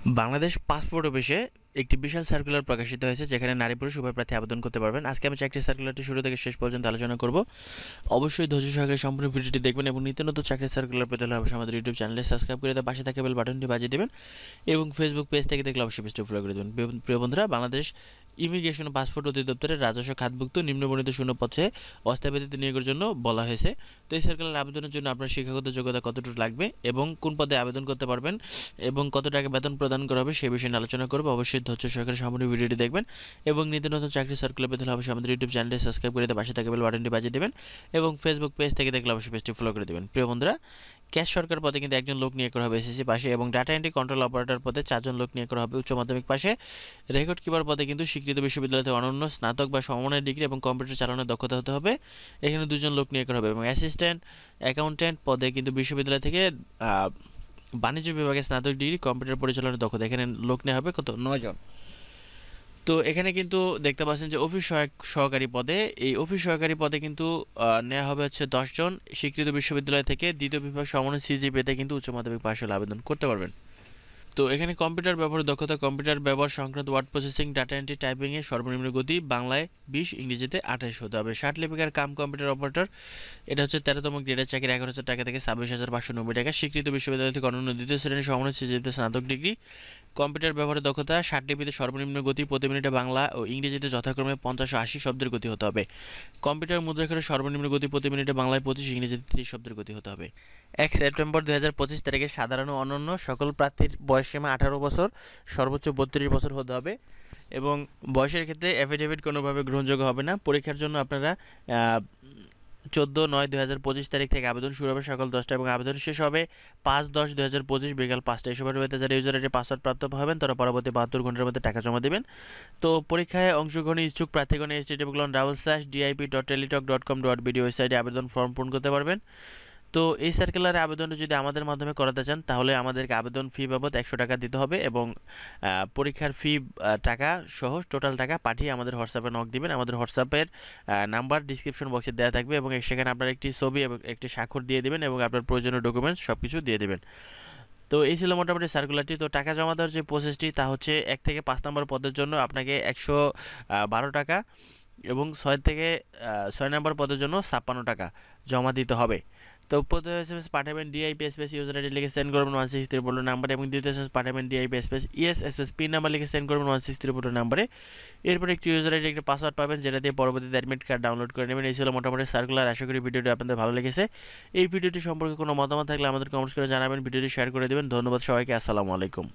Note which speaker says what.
Speaker 1: Bangladesh passport অফিসে একটি বিশাল circular প্রকাশিত হয়েছে, যেখানে নারী পুরুষ উভয় প্রার্থী আবেদন করতে পারবেন। আজকে আমি চাকরির সার্কুলারটি শুরু থেকে শেষ পর্যন্ত আলোচনা করব। অবশ্যই ধৈর্য সহকারে সম্পূর্ণ ভিডিওটি দেখবেন এবং নিত্য নতুন চাকরির সার্কুলার পেতে হলে অবশ্যই আমাদের ইউটিউব চ্যানেলে সাবস্ক্রাইব করে দেওয়া পাশে থাকা বেল বাটনটি বাজিয়ে দেবেন এবং ফেসবুক পেজ থেকে দেখলে অবশ্যই পেজটি ফলো করে দেবেন। প্রিয় বন্ধুরা, বাংলাদেশ ইমিগ্রেশন ও পাসপোর্ট অধিদপ্তরের রাজস্ব খাতভুক্ত নিম্নবর্ণিত শূন্যপদে অস্থায়ী ভিত্তিতে নিয়োগের জন্য বলা হয়েছে। তো এই সার্কুলার আবেদনের জন্য আপনার শিক্ষাগত যোগ্যতা কতটুকু লাগবে এবং কোন পদে আবেদন করতে পারবেন এবং কত টাকা বেতন প্রদান করা হবে সে বিষয়ে আলোচনা করব। অবশ্যই ধৈর্য সহকারে সম্পূর্ণ ভিডিওটি দেখবেন এবং নিত্য নতুন চাকরি সার্কুলার পেতে হলে অবশ্যই আমাদের ইউটিউব চ্যানেলটি সাবস্ক্রাইব করে দিয়ে পাশে থাকা বেল বাটনটি বাজিয়ে দেবেন এবং ফেসবুক পেজ থেকে দেখলে অবশ্যই পেজটি ফলো করে দেবেন। প্রিয় বন্ধুরা, ক্যাশ সরকার পদে কিন্তু একজন লোক নিয়োগ করা হবে এসএসসি পাশে এবং ডাটা এন্ট্রি কন্ট্রোল অপারেটর পদে 4 জন লোক নিয়োগ করা হবে উচ্চ মাধ্যমিক পাশে। রেকর্ড কিপার পদে কিন্তু স্বীকৃত বিশ্ববিদ্যালয় থেকে অনন্য স্নাতক বা সমমানের ডিগ্রি এবং কম্পিউটার চালানোর দক্ষতা হতে হবে। এখানে 2 জন লোক নিয়োগ করা হবে এবং অ্যাসিস্ট্যান্ট অ্যাকাউন্ট্যান্ট পদে কিন্তু বিশ্ববিদ্যালয় থেকে বাণিজ্য বিভাগে স্নাতক ডিগ্রি কম্পিউটার পরিচালনার দক্ষতা, এখানে লোক নেওয়া হবে কত 9 জন। তো এখানে কিন্তু দেখতে পাচ্ছেন যে অফিস সহকারী পদে, এই অফিস সহকারী পদে কিন্তু নেওয়া হবে হচ্ছে 10 জন স্বীকৃত বিশ্ববিদ্যালয় থেকে দ্বিতীয় বিভাগ সমমানের সিজিপিএতে কিন্তু উচ্চ মাধ্যমিক পাশ হলে আবেদন করতে পারবেন। তো এখানে কম্পিউটার ব্যবহারের দক্ষতা, কম্পিউটার ব্যবহার সংক্রান্ত ওয়ার্ড প্রসেসিং, ডাটা এন্ট্রি, টাইপিংয়ে সর্বনিম্ন গতি বাংলায় 20, ইংরেজিতে 28 হতে হবে। লিপিকার কাম কম্পিউটার অপারেটর, এটা হচ্ছে 13তম গ্রেডের চাকরি, 11,000 টাকা থেকে 26,590 টাকা। স্বীকৃত বিশ্ববিদ্যালয় থেকে অনন্য দ্বিতীয় শ্রেণীর সমমানের সিজিপিএতে স্নাতক ডিগ্রি। কম্পিউটার ব্যবহারের দক্ষতা, লিপিতে সর্বনিম্ন গতি প্রতি মিনিটে বাংলা ও ইংরেজিতে যথাক্রমে 50 ও 80 শব্দের গতি হতে হবে। কম্পিউটার মুদ্রাক্ষরের সর্বনিম্ন গতি প্রতি মিনিটে বাংলায় 25, ইংরেজিতে 30 শব্দের গতি হতে হবে। 1 সেপ্টেম্বর 2025 তারিখে সাধারণ ও অনন্য সকল প্রার্থীর বয়সসীমা 18 বছর, সর্বোচ্চ 32 বছর হতে হবে এবং বয়সের ক্ষেত্রে অ্যাফিডেভিট কোনোভাবে গ্রহণযোগ্য হবে না। পরীক্ষার জন্য আপনারা 14/9/2025 তারিখ থেকে আবেদন শুরু হবে সকাল 10টা এবং আবেদন শেষ হবে 5/10/2025 বিকাল 5টা। এসব পেতে যারা ইউজার আইডি পাসওয়ার্ড প্রাপ্ত হবেন তারা পরবর্তী 72 ঘন্টার মধ্যে টাকা জমা দেবেন। তো পরীক্ষায় অংশগ্রহণে ইচ্ছুক প্রার্থীগণ http://dip.teletalk.com.bd ওয়েবসাইটে আবেদন ফর্ম পূরণ করতে পারবেন। তো এই সার্কুলারে আবেদনটা যদি আমাদের মাধ্যমে করাতে চান তাহলে আমাদেরকে আবেদন ফি বাবদ 100 টাকা দিতে হবে এবং পরীক্ষার ফি টাকা সহ টোটাল টাকা পাঠিয়ে আমাদের হোয়াটসঅ্যাপে নক দিবেন। আমাদের হোয়াটসঅ্যাপের নাম্বার ডিসক্রিপশন বক্সে দেওয়া থাকবে এবং সেখানে আপনার একটি ছবি এবং একটি স্বাক্ষর দিয়ে দেবেন এবং আপনার প্রয়োজনীয় ডকুমেন্টস সব কিছু দিয়ে দেবেন। তো এই ছিল মোটামুটি সার্কুলারটি। তো টাকা জমা দেওয়ার যে প্রসেসটি তা হচ্ছে 1 থেকে 5 নম্বর পদের জন্য আপনাকে 112 টাকা এবং 6 নম্বর পদের জন্য 56 টাকা জমা দিতে হবে। তো প্রথম এসএমএস পাঠাবেন ডিআইপি স্পেস ইউজার আইডি লিখে সেন্ড করবেন 163 নাম্বারে এবং দ্বিতীয় এসএমএস পাঠাবেন DIP space ES space pin number লিখে সেন্ড করবেন 163 নাম্বারে। এরপর একটি ইউজার আইডি একটা পাসওয়ার্ড পাবেন যেটা দিয়ে পরবর্তীতে অ্যাডমিট কার্ড ডাউনলোড করে নেবেন। এই ছিল মোটামুটি সার্কুলার। আশা করি ভিডিওটি আপনাদের ভালো লেগেছে। এই ভিডিওটি সম্পর্কে কোনো মতামত থাকলে আমাদের কমেন্টস করে জানাবেন, ভিডিওটি শেয়ার করে দেবেন। ধন্যবাদ সবাইকে। আসসালামু আলাইকুম।